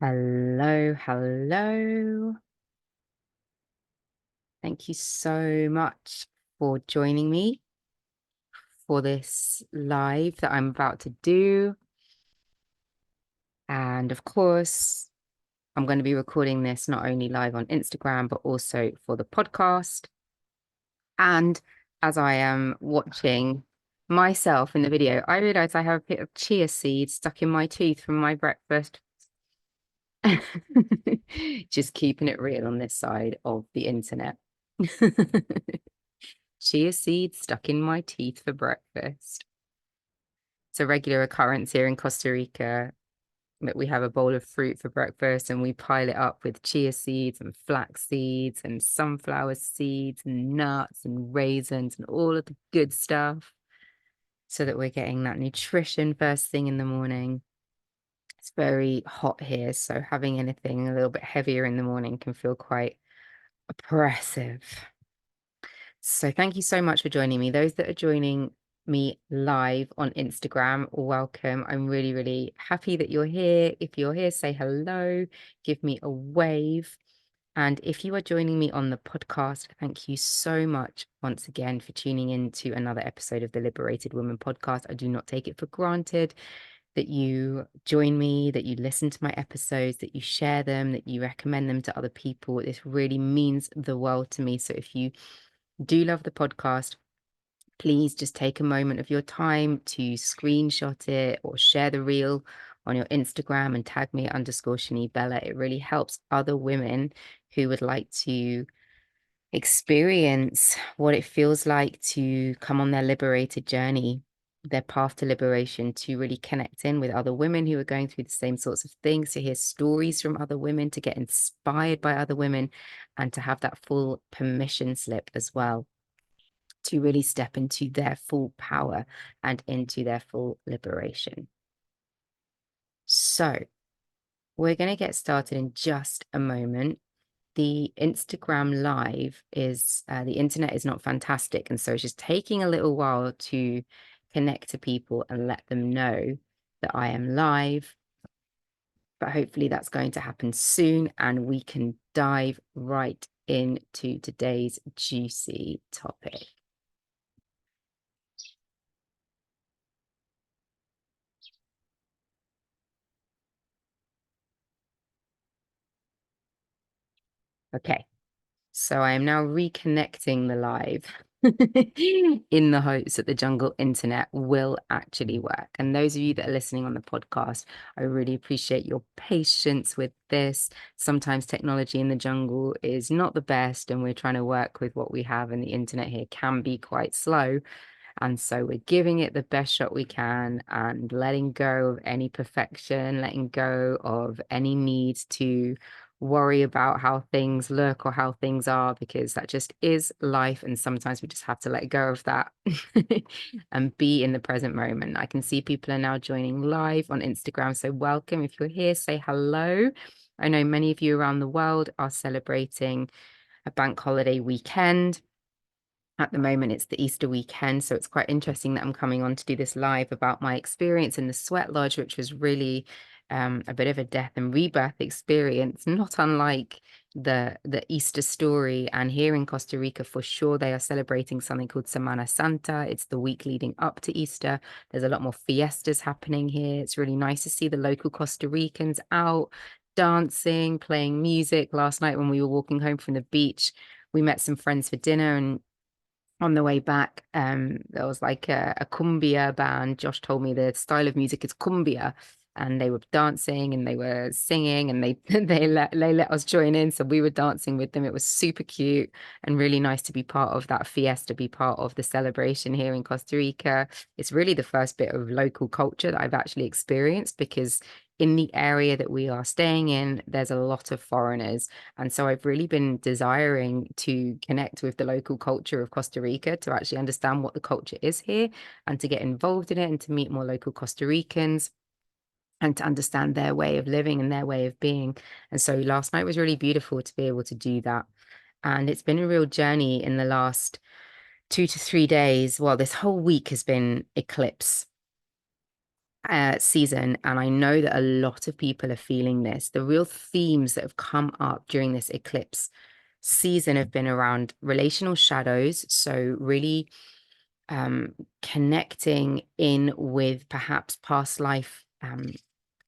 Hello, hello. Thank you so much for joining me for this live that I'm about to do. And of course, I'm going to be recording this not only live on Instagram, but also for the podcast. And as I am watching myself in the video, I realize I have a bit of chia seeds stuck in my teeth from my breakfast. Just keeping it real on this side of the internet. Chia seeds stuck in my teeth for breakfast. It's a regular occurrence here in Costa Rica that we have a bowl of fruit for breakfast and we pile it up with chia seeds and flax seeds and sunflower seeds and nuts and raisins and all of the good stuff so that we're getting that nutrition first thing in the morning. It's very hot here, so having anything a little bit heavier in the morning can feel quite oppressive. So thank you so much for joining me. Those that are joining me live on Instagram, welcome. I'm really, really happy that you're here. If you're here, say hello, give me a wave. And if you are joining me on the podcast, thank you so much once again for tuning in to another episode of the Liberated Woman podcast. I do not take it for granted that you join me, that you listen to my episodes, that you share them, that you recommend them to other people. This really means the world to me. So if you do love the podcast, please just take a moment of your time to screenshot it or share the reel on your Instagram and tag me at _ShaniBella. It really helps other women who would like to experience what it feels like to come on their liberated journey, their path to liberation, to really connect in with other women who are going through the same sorts of things, to hear stories from other women, to get inspired by other women, and to have that full permission slip as well to really step into their full power and into their full liberation. So we're going to get started in just a moment. The Instagram live is, the internet is not fantastic. And so it's just taking a little while to connect to people and let them know that I am live. But hopefully that's going to happen soon and we can dive right into today's juicy topic. Okay, so I am now reconnecting the live in the hopes that the jungle internet will actually work. And those of you that are listening on the podcast, I really appreciate your patience with this. Sometimes technology in the jungle is not the best, and we're trying to work with what we have, and the internet here can be quite slow. And so we're giving it the best shot we can and letting go of any perfection, letting go of any need to worry about how things look or how things are, because that just is life. And sometimes we just have to let go of that and be in the present moment. I can see people are now joining live on Instagram. So welcome. If you're here, say hello. I know many of you around the world are celebrating a bank holiday weekend. At the moment, it's the Easter weekend, so it's quite interesting that I'm coming on to do this live about my experience in the sweat lodge, which was really a bit of a death and rebirth experience, not unlike the Easter story. And here in Costa Rica, for sure, they are celebrating something called Semana Santa. It's the week leading up to Easter. There's a lot more fiestas happening here. It's really nice to see the local Costa Ricans out dancing, playing music. Last night when we were walking home from the beach, we met some friends for dinner, and on the way back, there was like a cumbia band. Josh told me the style of music is cumbia, and they were dancing and they were singing, and they they let us join in, so we were dancing with them. It was super cute and really nice to be part of that fiesta, be part of the celebration here in Costa Rica. It's really the first bit of local culture that I've actually experienced, because in the area that we are staying in, there's a lot of foreigners. And so I've really been desiring to connect with the local culture of Costa Rica, to actually understand what the culture is here and to get involved in it and to meet more local Costa Ricans and to understand their way of living and their way of being. And so last night was really beautiful to be able to do that. And it's been a real journey in the last 2 to 3 days. Well, this whole week has been eclipse season, and I know that a lot of people are feeling this. The real themes that have come up during this eclipse season have been around relational shadows. So really connecting in with perhaps past life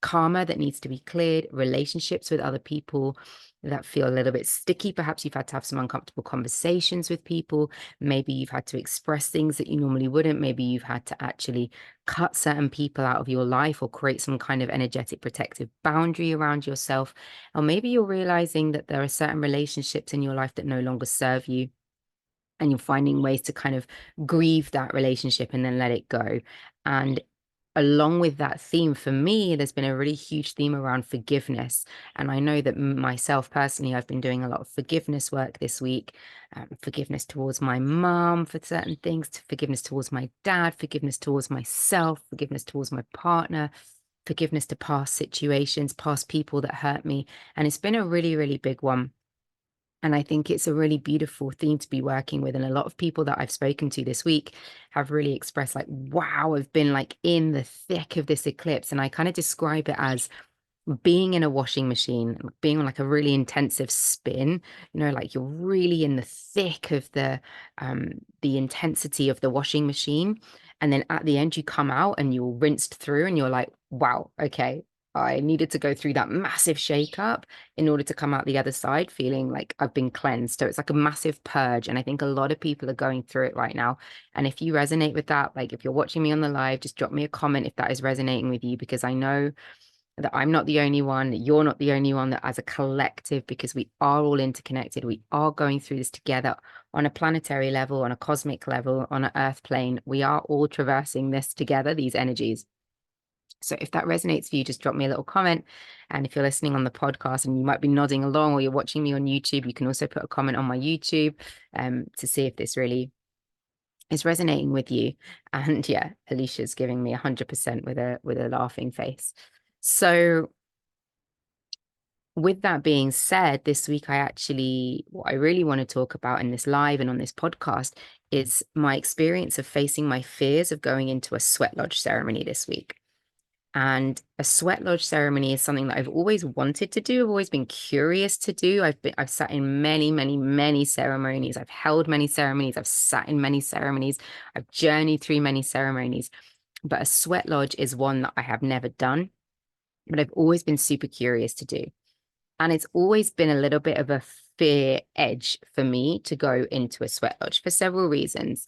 karma that needs to be cleared, relationships with other people that feel a little bit sticky. Perhaps you've had to have some uncomfortable conversations with people. Maybe you've had to express things that you normally wouldn't. Maybe you've had to actually cut certain people out of your life or create some kind of energetic protective boundary around yourself. Or maybe you're realizing that there are certain relationships in your life that no longer serve you, and you're finding ways to kind of grieve that relationship and then let it go. And along with that theme, for me, there's been a really huge theme around forgiveness. And I know that myself personally, I've been doing a lot of forgiveness work this week. Forgiveness towards my mom for certain things, forgiveness towards my dad, forgiveness towards myself, forgiveness towards my partner, forgiveness to past situations, past people that hurt me. And it's been a really, really big one. And I think it's a really beautiful theme to be working with. And a lot of people that I've spoken to this week have really expressed like, wow, I've been like in the thick of this eclipse. And I kind of describe it as being in a washing machine, being on like a really intensive spin, like you're really in the thick of the intensity of the washing machine. And then at the end, you come out and you're rinsed through and you're like, wow, okay, I needed to go through that massive shakeup in order to come out the other side feeling like I've been cleansed. So it's like a massive purge. And I think a lot of people are going through it right now. And if you resonate with that, like if you're watching me on the live, just drop me a comment if that is resonating with you, because I know that I'm not the only one, that you're not the only one, that as a collective, because we are all interconnected, we are going through this together on a planetary level, on a cosmic level, on an earth plane. We are all traversing this together, these energies. So if that resonates for you, just drop me a little comment. And if you're listening on the podcast and you might be nodding along, or you're watching me on YouTube, you can also put a comment on my YouTube to see if this really is resonating with you. And yeah, Alicia's giving me 100% with a laughing face. So with that being said, this week what I really want to talk about in this live and on this podcast is my experience of facing my fears of going into a sweat lodge ceremony this week. And a sweat lodge ceremony is something that I've always wanted to do. I've always been curious to do. I've sat in many, many, many ceremonies. I've held many ceremonies. I've sat in many ceremonies. I've journeyed through many ceremonies. But a sweat lodge is one that I have never done, but I've always been super curious to do. And it's always been a little bit of a fear edge for me to go into a sweat lodge for several reasons.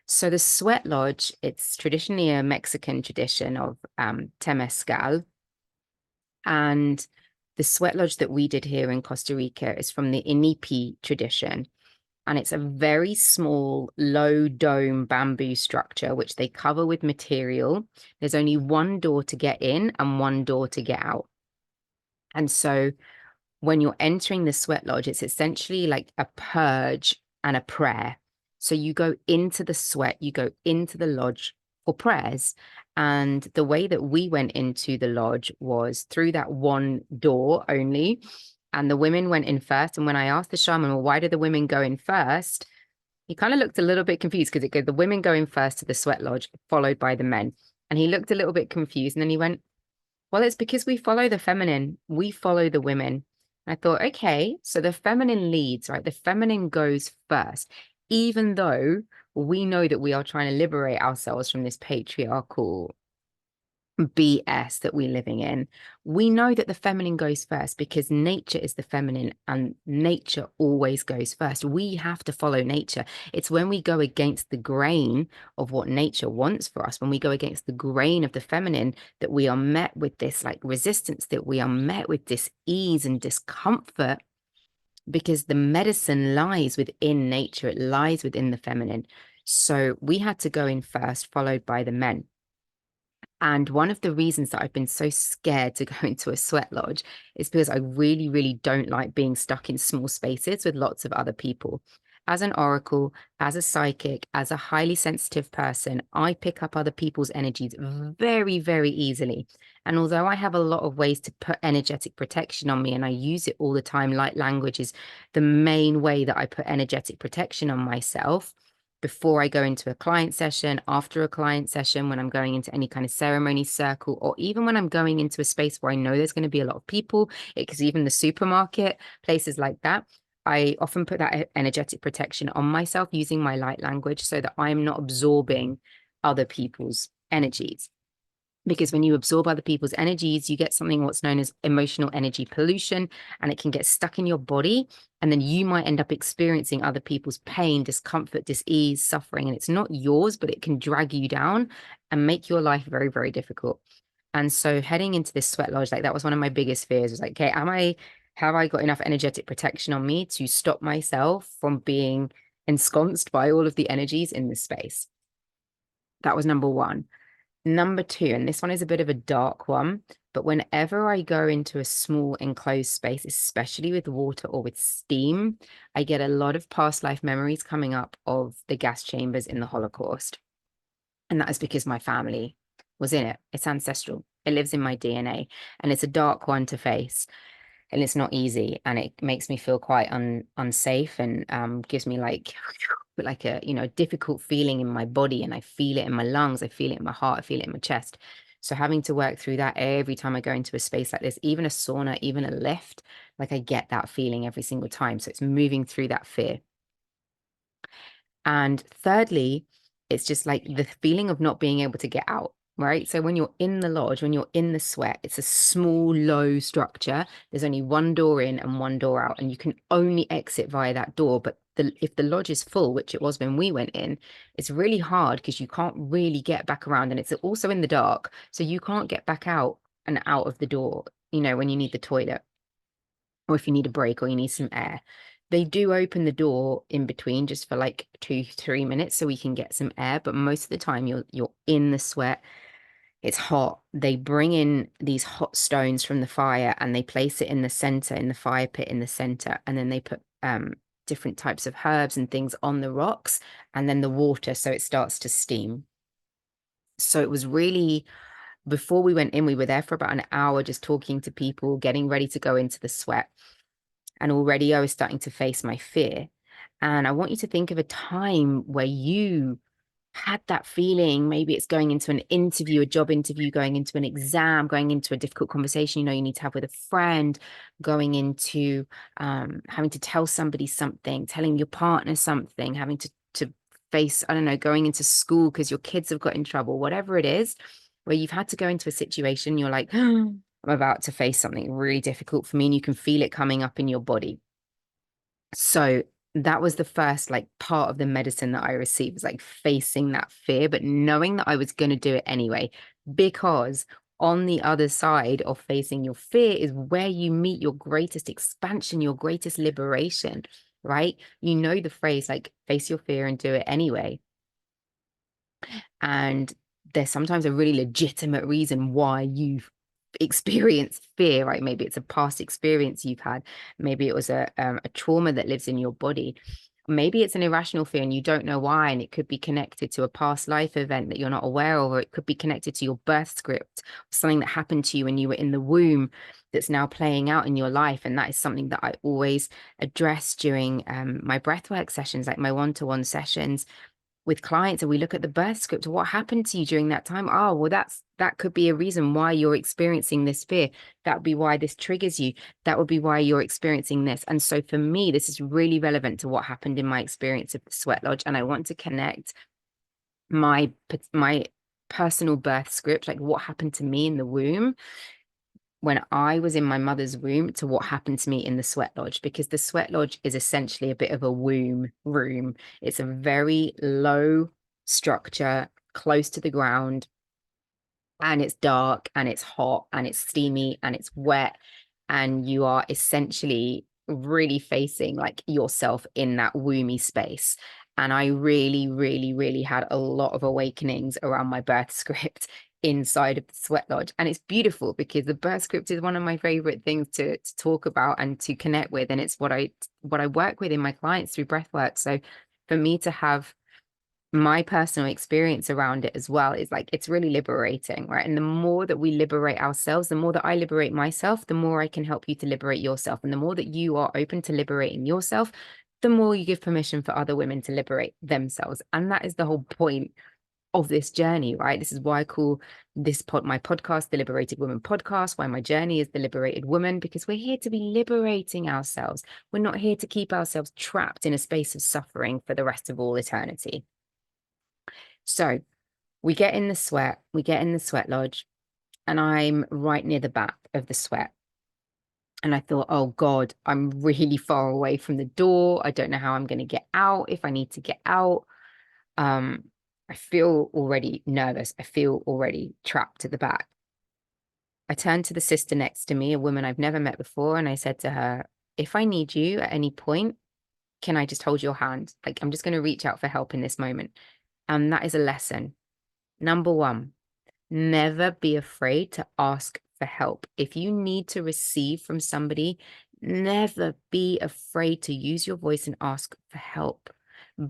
So the sweat lodge, it's traditionally a Mexican tradition of temescal. And the sweat lodge that we did here in Costa Rica is from the Inipi tradition. And it's a very small, low dome bamboo structure, which they cover with material. There's only one door to get in and one door to get out. And so when you're entering the sweat lodge, it's essentially like a purge and a prayer. So you go into the sweat, you go into the lodge for prayers. And the way that we went into the lodge was through that one door only. And the women went in first. And when I asked the shaman, well, why do the women go in first? He kind of looked a little bit confused, because it goes the women go in first to the sweat lodge, followed by the men. And he looked a little bit confused. And then he went, well, it's because we follow the feminine. We follow the women. I thought, okay, so the feminine leads, right? The feminine goes first, even though we know that we are trying to liberate ourselves from this patriarchal BS that we're living in. We know that the feminine goes first because nature is the feminine, and nature always goes first. We have to follow nature. It's when we go against the grain of what nature wants for us, when we go against the grain of the feminine, that we are met with this like resistance, that we are met with dis-ease and discomfort, because the medicine lies within nature. It lies within the feminine. So we had to go in first, followed by the men. And one of the reasons that I've been so scared to go into a sweat lodge is because I really, really don't like being stuck in small spaces with lots of other people. As an oracle, as a psychic, as a highly sensitive person, I pick up other people's energies very, very easily. And although I have a lot of ways to put energetic protection on me, and I use it all the time, light language is the main way that I put energetic protection on myself, before I go into a client session, after a client session, when I'm going into any kind of ceremony circle, or even when I'm going into a space where I know there's going to be a lot of people, because even the supermarket, places like that, I often put that energetic protection on myself using my light language so that I'm not absorbing other people's energies. Because when you absorb other people's energies, you get something what's known as emotional energy pollution, and it can get stuck in your body. And then you might end up experiencing other people's pain, discomfort, dis-ease, suffering. And it's not yours, but it can drag you down and make your life very, very difficult. And so heading into this sweat lodge, like that was one of my biggest fears, was like, okay, have I got enough energetic protection on me to stop myself from being ensconced by all of the energies in this space? That was number one. Number two, and this one is a bit of a dark one, but whenever I go into a small enclosed space, especially with water or with steam, I get a lot of past life memories coming up of the gas chambers in the Holocaust. And that is because my family was in it. It's ancestral. It lives in my DNA, and it's a dark one to face, and it's not easy, and it makes me feel quite unsafe, and gives me like a difficult feeling in my body, and I feel it in my lungs, I feel it in my heart, I feel it in my chest. So having to work through that every time I go into a space like this, even a sauna, even a lift, like I get that feeling every single time. So it's moving through that fear. And thirdly, it's just like the feeling of not being able to get out, right? So when you're in the lodge, when you're in the sweat, it's a small, low structure. There's only one door in and one door out, and you can only exit via that door. But if the lodge is full, which it was when we went in, it's really hard because you can't really get back around, and it's also in the dark. So you can't get back out and out of the door, when you need the toilet, or if you need a break or you need some air. They do open the door in between just for like 2-3 minutes so we can get some air, but most of the time you're in the sweat. It's hot. They bring in these hot stones from the fire and they place it in the center, in the fire pit in the center, and then they put different types of herbs and things on the rocks, and then the water so it starts to steam. So it was really, before we went in, we were there for about an hour just talking to people, getting ready to go into the sweat. And already I was starting to face my fear. And I want you to think of a time where you had that feeling. Maybe it's going into an interview, a job interview, going into an exam, going into a difficult conversation you need to have with a friend, going into having to tell somebody something, telling your partner something, having to face, I don't know, going into school because your kids have got in trouble, whatever it is, where you've had to go into a situation, you're like, I'm about to face something really difficult for me, and you can feel it coming up in your body. So that was the first part of the medicine that I received, was like facing that fear, but knowing that I was going to do it anyway, because on the other side of facing your fear is where you meet your greatest expansion, your greatest liberation, right? You know the phrase, like, face your fear and do it anyway. And there's sometimes a really legitimate reason why you've experienced fear, right? Maybe it's a past experience you've had. Maybe it was a trauma that lives in your body. Maybe it's an irrational fear and you don't know why, and it could be connected to a past life event that you're not aware of, or it could be connected to your birth script, something that happened to you when you were in the womb that's now playing out in your life. And that is something that I always address during my breathwork sessions, like my one-to-one sessions with clients, and we look at the birth script. What happened to you during that time? Oh, well, that could be a reason why you're experiencing this fear. That would be why this triggers you. That would be why you're experiencing this. And so for me, this is really relevant to what happened in my experience of the sweat lodge. And I want to connect my personal birth script, like what happened to me in the womb when I was in my mother's womb, to what happened to me in the sweat lodge, because the sweat lodge is essentially a bit of a womb room. It's a very low structure, close to the ground, and it's dark and it's hot and it's steamy and it's wet. And you are essentially really facing like yourself in that womby space. And I really, really, really had a lot of awakenings around my birth script inside of the sweat lodge. And it's beautiful because the birth script is one of my favorite things to talk about and to connect with. And it's what I work with in my clients through breath work. So for me to have my personal experience around it as well is like, it's really liberating, right? And the more that we liberate ourselves, the more that I liberate myself, the more I can help you to liberate yourself. And the more that you are open to liberating yourself, the more you give permission for other women to liberate themselves. And that is the whole point of this journey, right? This is why I call my podcast the Liberated Woman Podcast, why my journey is the Liberated Woman, because we're here to be liberating ourselves. We're not here to keep ourselves trapped in a space of suffering for the rest of all eternity. So we get in the sweat lodge, and I'm right near the back of the sweat. And I thought, oh God, I'm really far away from the door. I don't know how I'm going to get out if I need to get out. I feel already nervous. I feel already trapped at the back. I turned to the sister next to me, a woman I've never met before, and I said to her, if I need you at any point, can I just hold your hand? Like, I'm just going to reach out for help in this moment. And that is a lesson. Number one, never be afraid to ask for help. If you need to receive from somebody, never be afraid to use your voice and ask for help.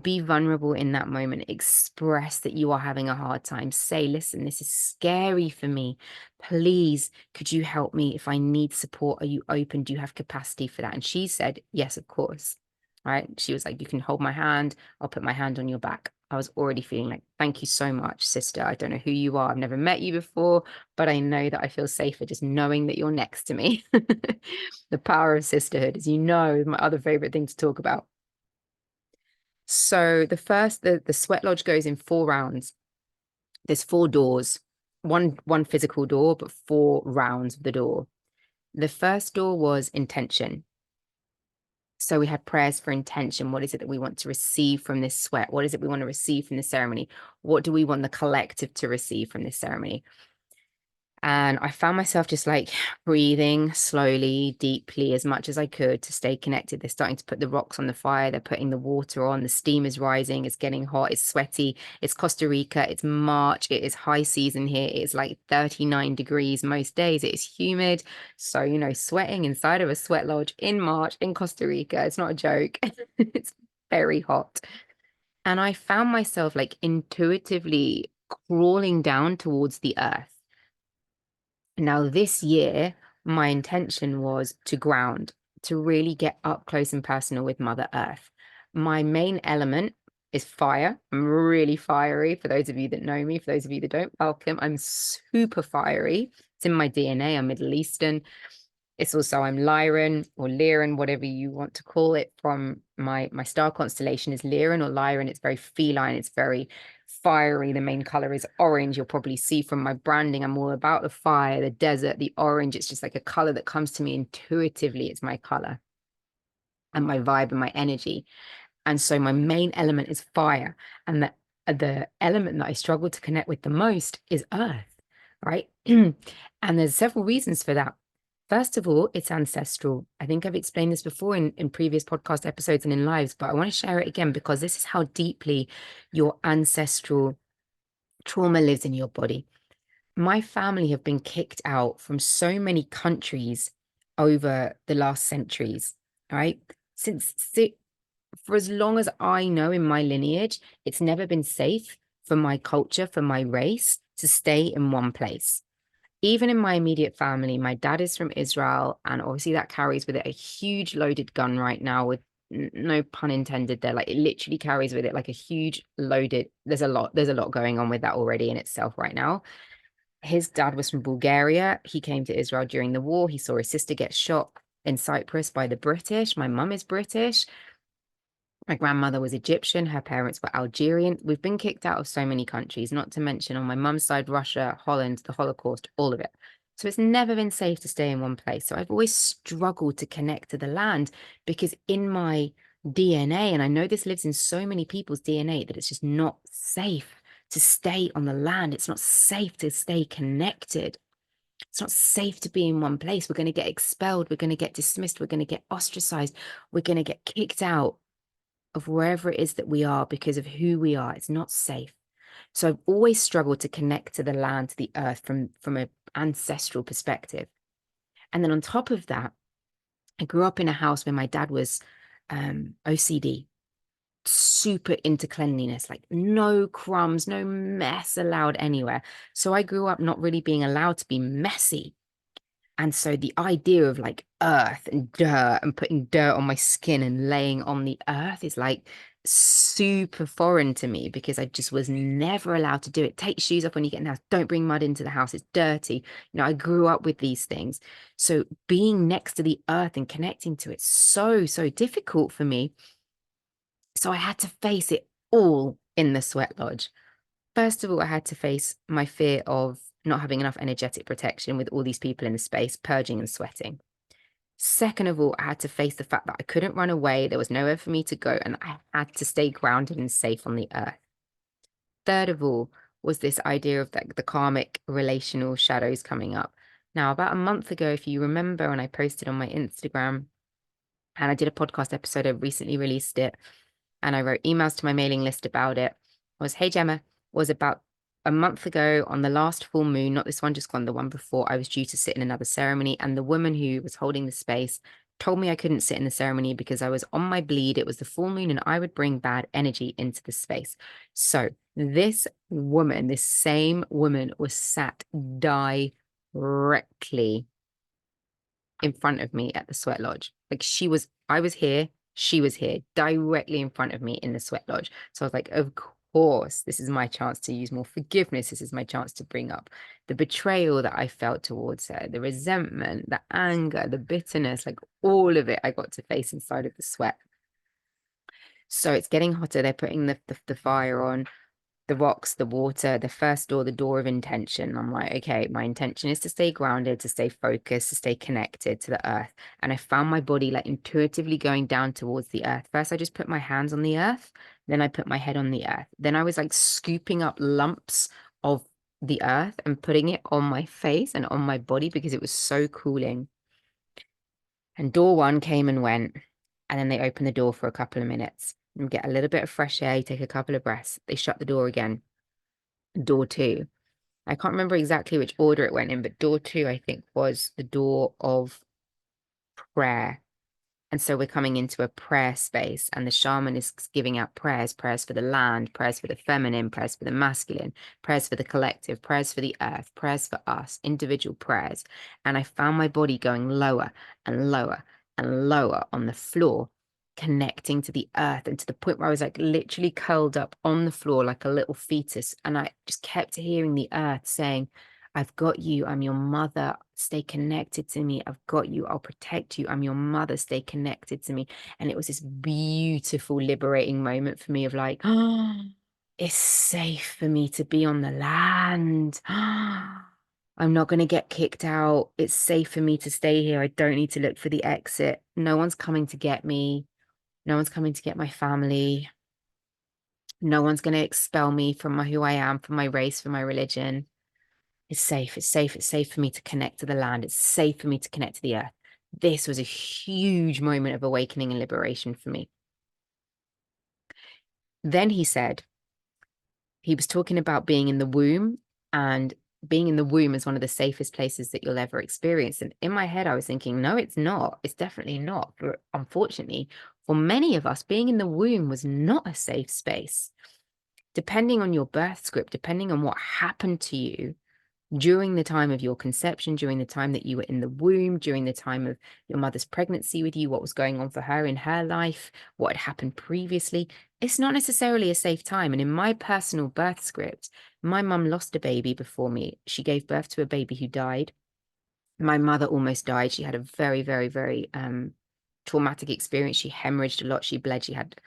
Be vulnerable in that moment. Express that you are having a hard time. Say, listen, this is scary for me. Please, could you help me if I need support? Are you open? Do you have capacity for that? And she said, yes, of course. Right? She was like, you can hold my hand. I'll put my hand on your back. I was already feeling like, thank you so much, sister. I don't know who you are. I've never met you before, but I know that I feel safer just knowing that you're next to me. The power of sisterhood, as you know, is my other favorite thing to talk about. So the sweat lodge goes in 4 rounds. There's 4 doors, one physical door, but 4 rounds of the door. The first door was intention. So we had prayers for intention. What is it that we want to receive from this sweat? What is it we want to receive from this ceremony? What do we want the collective to receive from this ceremony? And I found myself just like breathing slowly, deeply, as much as I could to stay connected. They're starting to put the rocks on the fire. They're putting the water on. The steam is rising. It's getting hot. It's sweaty. It's Costa Rica. It's March. It is high season here. It's like 39 degrees most days. It is humid. So, sweating inside of a sweat lodge in March in Costa Rica, it's not a joke. It's very hot. And I found myself like intuitively crawling down towards the earth. Now, this year, my intention was to ground, to really get up close and personal with Mother Earth. My main element is fire. I'm really fiery. For those of you that know me, for those of you that don't, welcome. I'm super fiery. It's in my DNA. I'm Middle Eastern. It's also, I'm Lyran or Lyran, whatever you want to call it. From my star constellation is Lyran or Lyran. It's very feline. It's very fiery. The main color is orange. You'll probably see from my branding, I'm all about the fire, the desert, the orange. It's just like a color that comes to me intuitively. It's my color and my vibe and my energy. And so my main element is fire. And the element that I struggle to connect with the most is earth, right? And there's several reasons for that. First of all, it's ancestral. I think I've explained this before in previous podcast episodes and in lives, but I want to share it again because this is how deeply your ancestral trauma lives in your body. My family have been kicked out from so many countries over the last centuries, right? For as long as I know in my lineage, it's never been safe for my culture, for my race to stay in one place. Even in my immediate family, my dad is from Israel, and obviously that carries with it a huge loaded gun right now, with no pun intended there. Like, it literally carries with it like a huge loaded, there's a lot going on with that already in itself right now. His dad was from Bulgaria. He came to Israel during the war. He saw his sister get shot in Cyprus by the British. My mum is British. My grandmother was Egyptian. Her parents were Algerian. We've been kicked out of so many countries, not to mention on my mum's side, Russia, Holland, the Holocaust, all of it. So it's never been safe to stay in one place. So I've always struggled to connect to the land because in my DNA, and I know this lives in so many people's DNA, that it's just not safe to stay on the land. It's not safe to stay connected. It's not safe to be in one place. We're going to get expelled. We're going to get dismissed. We're going to get ostracized. We're going to get kicked out of wherever it is that we are because of who we are. It's not safe. So I've always struggled to connect to the land, to the earth from an ancestral perspective. And then on top of that, I grew up in a house where my dad was OCD, super into cleanliness, like no crumbs, no mess allowed anywhere. So I grew up not really being allowed to be messy. And so the idea of like earth and dirt and putting dirt on my skin and laying on the earth is like super foreign to me because I just was never allowed to do it. Take your shoes off when you get in the house. Don't bring mud into the house. It's dirty. I grew up with these things. So being next to the earth and connecting to it, so, so difficult for me. So I had to face it all in the sweat lodge. First of all, I had to face my fear of not having enough energetic protection with all these people in the space, purging and sweating. Second of all, I had to face the fact that I couldn't run away. There was nowhere for me to go, and I had to stay grounded and safe on the earth. Third of all was this idea of the karmic relational shadows coming up. Now, about a month ago, if you remember, when I posted on my Instagram, and I did a podcast episode, I recently released it, and I wrote emails to my mailing list about it, was, hey, Gemma, was about a month ago on the last full moon, not this one, just gone, the one before, I was due to sit in another ceremony. And the woman who was holding the space told me I couldn't sit in the ceremony because I was on my bleed. It was the full moon and I would bring bad energy into the space. So this woman, this same woman, was sat directly in front of me at the sweat lodge. Like I was here, she was here, directly in front of me in the sweat lodge. So I was like, of course, this is my chance to use more forgiveness. This is my chance to bring up the betrayal that I felt towards her, the resentment, the anger, the bitterness, like all of it I got to face inside of the sweat. So it's getting hotter. They're putting the fire on, the rocks, the water, the first door, the door of intention. I'm like, okay, my intention is to stay grounded, to stay focused, to stay connected to the earth. And I found my body like intuitively going down towards the earth. First, I just put my hands on the earth. Then I put my head on the earth. Then I was like scooping up lumps of the earth and putting it on my face and on my body because it was so cooling. And door one came and went. And then they opened the door for a couple of minutes and get a little bit of fresh air, take a couple of breaths. They shut the door again. Door two. I can't remember exactly which order it went in, but door two, I think, was the door of prayer. And so we're coming into a prayer space, and the shaman is giving out prayers, prayers for the land, prayers for the feminine, prayers for the masculine, prayers for the collective, prayers for the earth, prayers for us, individual prayers. And I found my body going lower and lower and lower on the floor, connecting to the earth, and to the point where I was like literally curled up on the floor like a little fetus. And I just kept hearing the earth saying, I've got you. I'm your mother. Stay connected to me. I've got you. I'll protect you. I'm your mother. Stay connected to me. And it was this beautiful, liberating moment for me of like, oh, it's safe for me to be on the land. I'm not going to get kicked out. It's safe for me to stay here. I don't need to look for the exit. No one's coming to get me. No one's coming to get my family. No one's going to expel me from who I am, from my race, from my religion. It's safe. It's safe. It's safe for me to connect to the land. It's safe for me to connect to the earth. This was a huge moment of awakening and liberation for me. Then he was talking about being in the womb, and being in the womb is one of the safest places that you'll ever experience. And in my head, I was thinking, no, it's not. It's definitely not. But unfortunately, for many of us, being in the womb was not a safe space. Depending on your birth script, depending on what happened to you, during the time of your conception, during the time that you were in the womb, during the time of your mother's pregnancy with you, what was going on for her in her life, what had happened previously, it's not necessarily a safe time. And in my personal birth script, my mum lost a baby before me. She gave birth to a baby who died. My mother almost died. She had a very, very, very traumatic experience. She hemorrhaged a lot. She bled. She had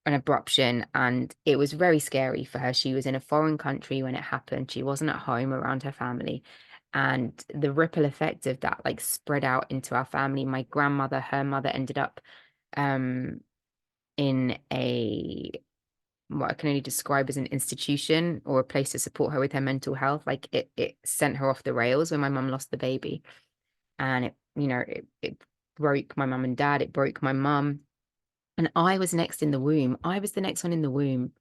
an abruption, and it was very scary for her. She was in a foreign country when it happened. She wasn't at home around her family, and the ripple effect of that like spread out into our family. My grandmother, her mother, ended up in what I can only describe as an institution or a place to support her with her mental health. Like it sent her off the rails when my mum lost the baby, and it broke my mum and dad. It broke my mum. And I was next in the womb. I was the next one in the womb.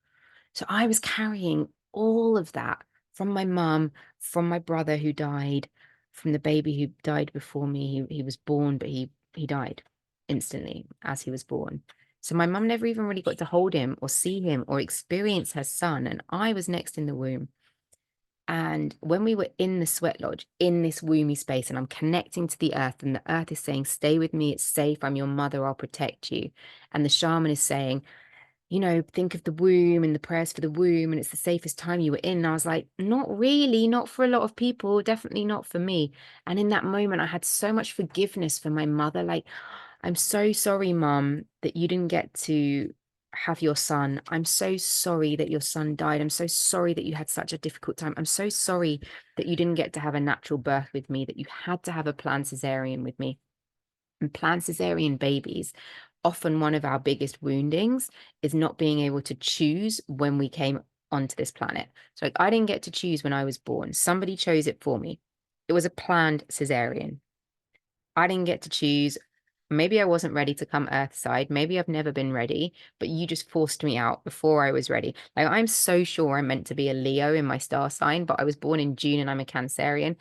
So I was carrying all of that from my mum, from my brother who died, from the baby who died before me. He was born, but he died instantly as he was born. So my mum never even really got to hold him or see him or experience her son. And I was next in the womb. And when we were in the sweat lodge, in this womby space, and I'm connecting to the earth, and the earth is saying, stay with me, it's safe, I'm your mother, I'll protect you. And the shaman is saying, think of the womb and the prayers for the womb, and it's the safest time you were in. And I was like, not really, not for a lot of people, definitely not for me. And in that moment, I had so much forgiveness for my mother. Like, I'm so sorry, Mum, that you didn't get to have your son. I'm so sorry that your son died. I'm so sorry that you had such a difficult time. I'm so sorry that you didn't get to have a natural birth with me, that you had to have a planned cesarean with me. And planned cesarean babies, often one of our biggest woundings is not being able to choose when we came onto this planet. So like, I didn't get to choose when I was born. Somebody chose it for me. It was a planned cesarean. I didn't get to choose. Maybe I wasn't ready to come earthside. Maybe I've never been ready, but you just forced me out before I was ready. Like, I'm so sure I'm meant to be a Leo in my star sign, but I was born in June and I'm a Cancerian.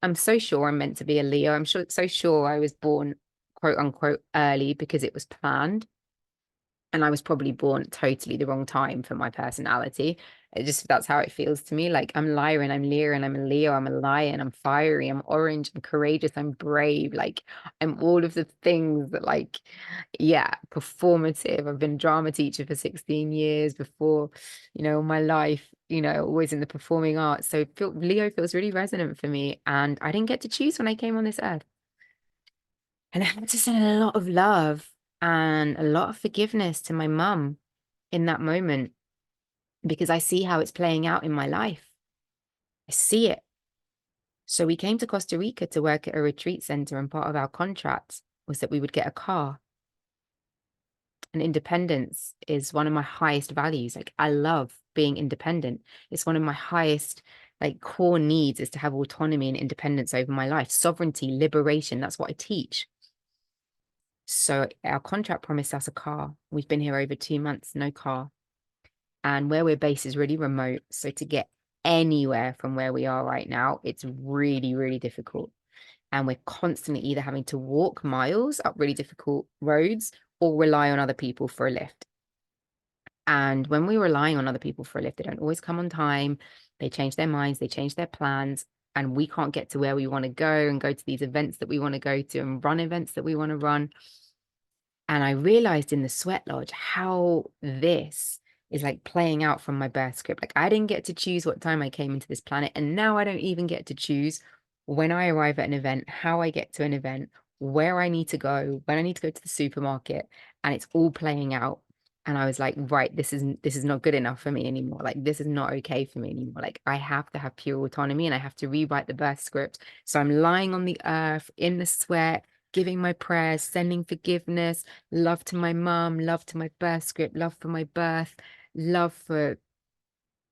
I'm so sure I'm meant to be a Leo. So sure I was born quote unquote early because it was planned. And I was probably born totally the wrong time for my personality. That's how it feels to me. Like, I'm Lyran, I'm Lyran, I'm a Leo, I'm a lion, I'm fiery, I'm orange, I'm courageous, I'm brave. Like, I'm all of the things that, like, yeah, performative. I've been a drama teacher for 16 years before, my life, always in the performing arts. So Leo feels really resonant for me. And I didn't get to choose when I came on this earth. And I had to send a lot of love and a lot of forgiveness to my mum in that moment, because I see how it's playing out in my life. I see it. So we came to Costa Rica to work at a retreat center, and part of our contract was that we would get a car. And independence is one of my highest values. Like, I love being independent. It's one of my highest, like, core needs, is to have autonomy and independence over my life. Sovereignty, liberation, that's what I teach. So our contract promised us a car. We've been here over 2 months, no car. And where we're based is really remote. So to get anywhere from where we are right now, it's really, really difficult. And we're constantly either having to walk miles up really difficult roads or rely on other people for a lift. And when we're relying on other people for a lift, they don't always come on time. They change their minds, they change their plans, and we can't get to where we want to go and go to these events that we want to go to and run events that we want to run. And I realized in the sweat lodge how this is like playing out from my birth script. Like, I didn't get to choose what time I came into this planet. And now I don't even get to choose when I arrive at an event, how I get to an event, where I need to go, when I need to go to the supermarket. And it's all playing out. And I was like, right, this is not good enough for me anymore. Like, this is not okay for me anymore. Like, I have to have pure autonomy and I have to rewrite the birth script. So I'm lying on the earth in the sweat, giving my prayers, sending forgiveness, love to my mum, love to my birth script, love for my birth, love for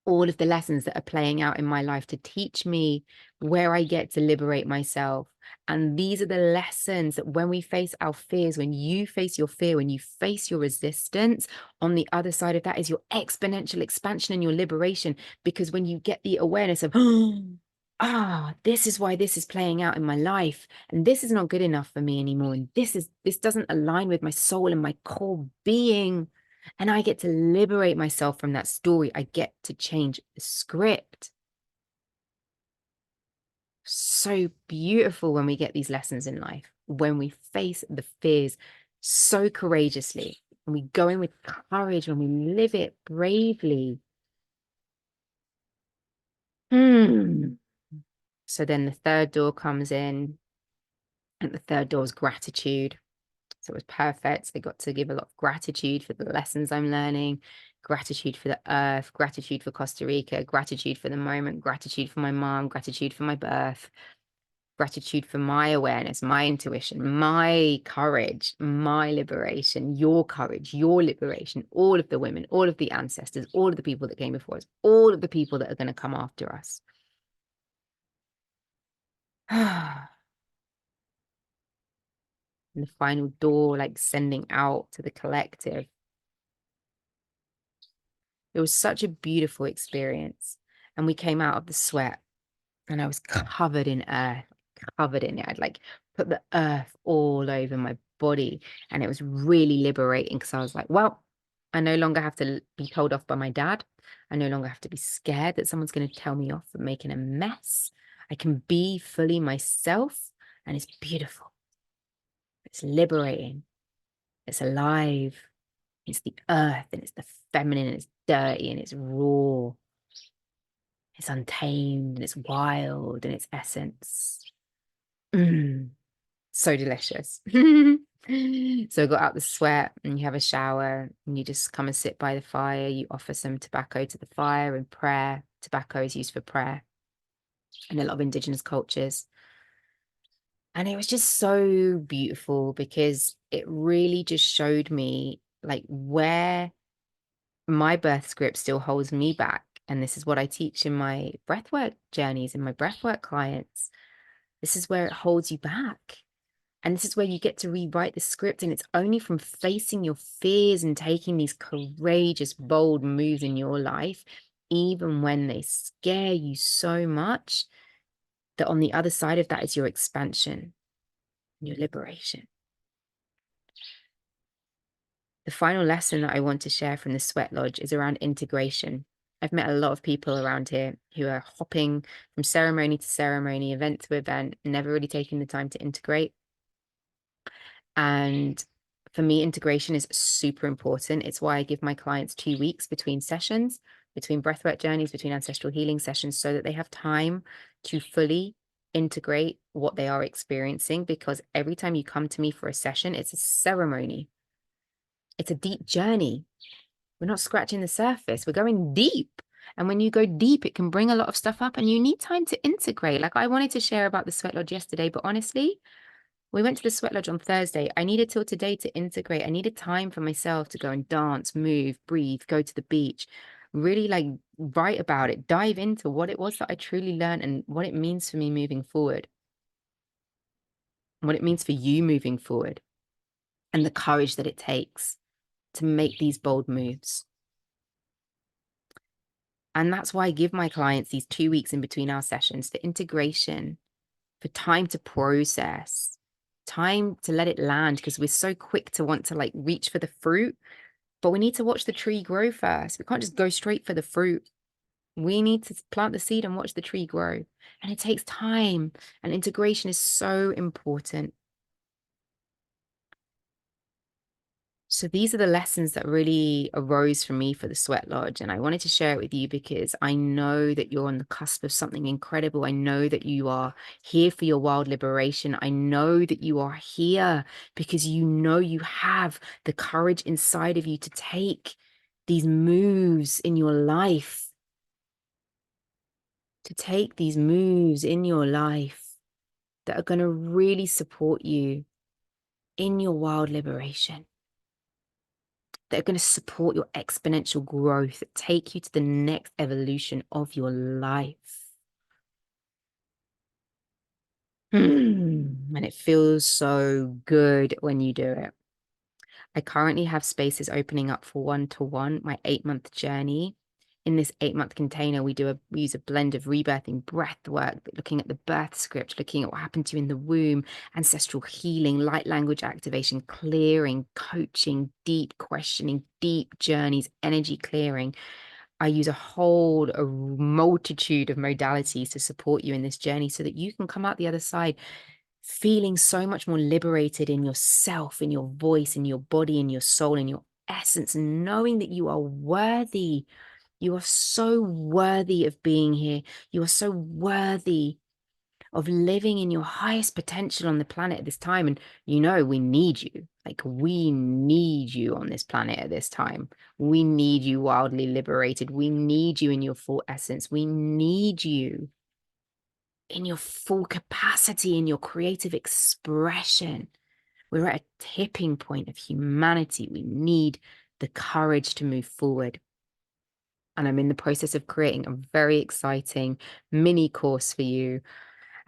all of the lessons that are playing out in my life to teach me where I get to liberate myself. And these are the lessons that when we face our fears, when you face your fear, when you face your resistance, on the other side of that is your exponential expansion and your liberation. Because when you get the awareness of, this is why this is playing out in my life, and this is not good enough for me anymore, and this doesn't align with my soul and my core being, and I get to liberate myself from that story. I get to change the script. So beautiful when we get these lessons in life, when we face the fears so courageously, when we go in with courage, when we live it bravely. So then the third door comes in, and the third door is gratitude. So it was perfect. I got to give a lot of gratitude for the lessons I'm learning, gratitude for the earth, gratitude for Costa Rica, gratitude for the moment, gratitude for my mom, gratitude for my birth, gratitude for my awareness, my intuition, my courage, my liberation, your courage, your liberation, all of the women, all of the ancestors, all of the people that came before us, all of the people that are going to come after us. And the final door, like sending out to the collective. It was such a beautiful experience. And we came out of the sweat and I was covered in earth, covered in it. I'd like put the earth all over my body. And it was really liberating because I was like, well, I no longer have to be told off by my dad. I no longer have to be scared that someone's going to tell me off for making a mess. I can be fully myself, and it's beautiful. It's liberating. It's alive. It's the earth, and it's the feminine, and it's dirty, and it's raw. It's untamed, and it's wild in its essence. So delicious. So got out the sweat and you have a shower and you just come and sit by the fire. You offer some tobacco to the fire and prayer. Tobacco is used for prayer in a lot of indigenous cultures. And it was just so beautiful because it really just showed me like where my birth script still holds me back. And this is what I teach in my breathwork journeys and my breathwork clients. This is where it holds you back. And this is where you get to rewrite the script. And it's only from facing your fears and taking these courageous, bold moves in your life, even when they scare you so much, that on the other side of that is your expansion, your liberation. The final lesson that I want to share from the Sweat Lodge is around integration. I've met a lot of people around here who are hopping from ceremony to ceremony, event to event, never really taking the time to integrate. And for me, integration is super important. It's why I give my clients 2 weeks between sessions, between breathwork journeys, between ancestral healing sessions, so that they have time to fully integrate what they are experiencing. Because every time you come to me for a session, it's a ceremony. It's a deep journey. We're not scratching the surface. We're going deep. And when you go deep, it can bring a lot of stuff up and you need time to integrate. Like I wanted to share about the Sweat Lodge yesterday, but honestly, we went to the Sweat Lodge on Thursday. I needed till today to integrate. I needed time for myself to go and dance, move, breathe, go to the beach, really like write about it, dive into what it was that I truly learned and what it means for me moving forward, what it means for you moving forward, and the courage that it takes to make these bold moves. And that's why I give my clients these 2 weeks in between our sessions for integration, for time to process, time to let it land, because we're so quick to want to like reach for the fruit, but we need to watch the tree grow first. We can't just go straight for the fruit. We need to plant the seed and watch the tree grow. And it takes time, and integration is so important. So these are the lessons that really arose for me for the Sweat Lodge. And I wanted to share it with you because I know that you're on the cusp of something incredible. I know that you are here for your wild liberation. I know that you are here because you know you have the courage inside of you to take these moves in your life, to take these moves in your life that are going to really support you in your wild liberation, that are going to support your exponential growth, that take you to the next evolution of your life. And it feels so good when you do it. I currently have spaces opening up for one-to-one, my 8-month journey. In this 8-month container, we use a blend of rebirthing breath work, looking at the birth script, looking at what happened to you in the womb, ancestral healing, light language activation, clearing, coaching, deep questioning, deep journeys, energy clearing. I use a multitude of modalities to support you in this journey so that you can come out the other side feeling so much more liberated in yourself, in your voice, in your body, in your soul, in your essence, and knowing that you are worthy. You are so worthy of being here. You are so worthy of living in your highest potential on the planet at this time. And you know, we need you. Like, we need you on this planet at this time. We need you wildly liberated. We need you in your full essence. We need you in your full capacity, in your creative expression. We're at a tipping point of humanity. We need the courage to move forward. And I'm in the process of creating a very exciting mini course for you.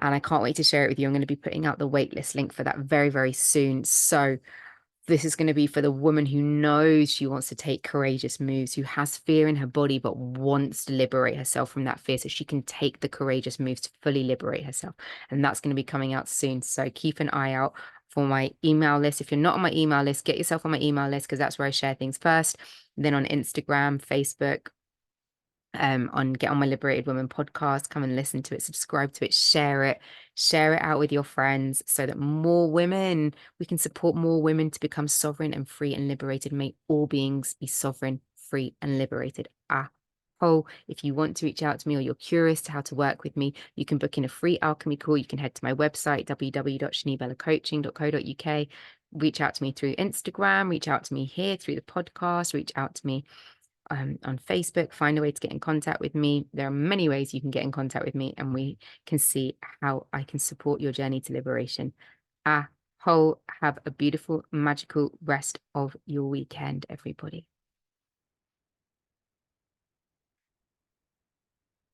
And I can't wait to share it with you. I'm going to be putting out the waitlist link for that very, very soon. So this is going to be for the woman who knows she wants to take courageous moves, who has fear in her body, but wants to liberate herself from that fear so she can take the courageous moves to fully liberate herself. And that's going to be coming out soon. So keep an eye out for my email list. If you're not on my email list, get yourself on my email list, because that's where I share things first. Then on Instagram, Facebook, get on my Liberated Women podcast, come and listen to it, subscribe to it, share it out with your friends, so that we can support more women to become sovereign and free and liberated. May all beings be sovereign, free and liberated. If you want to reach out to me, or you're curious to how to work with me, you can book in a free alchemy call. You can head to my website, www.shanibellacoaching.co.uk. Reach out to me through Instagram, reach out to me here through the podcast, reach out to me on Facebook, find a way to get in contact with me. There are many ways you can get in contact with me, and we can see how I can support your journey to liberation. Have a beautiful, magical rest of your weekend, everybody.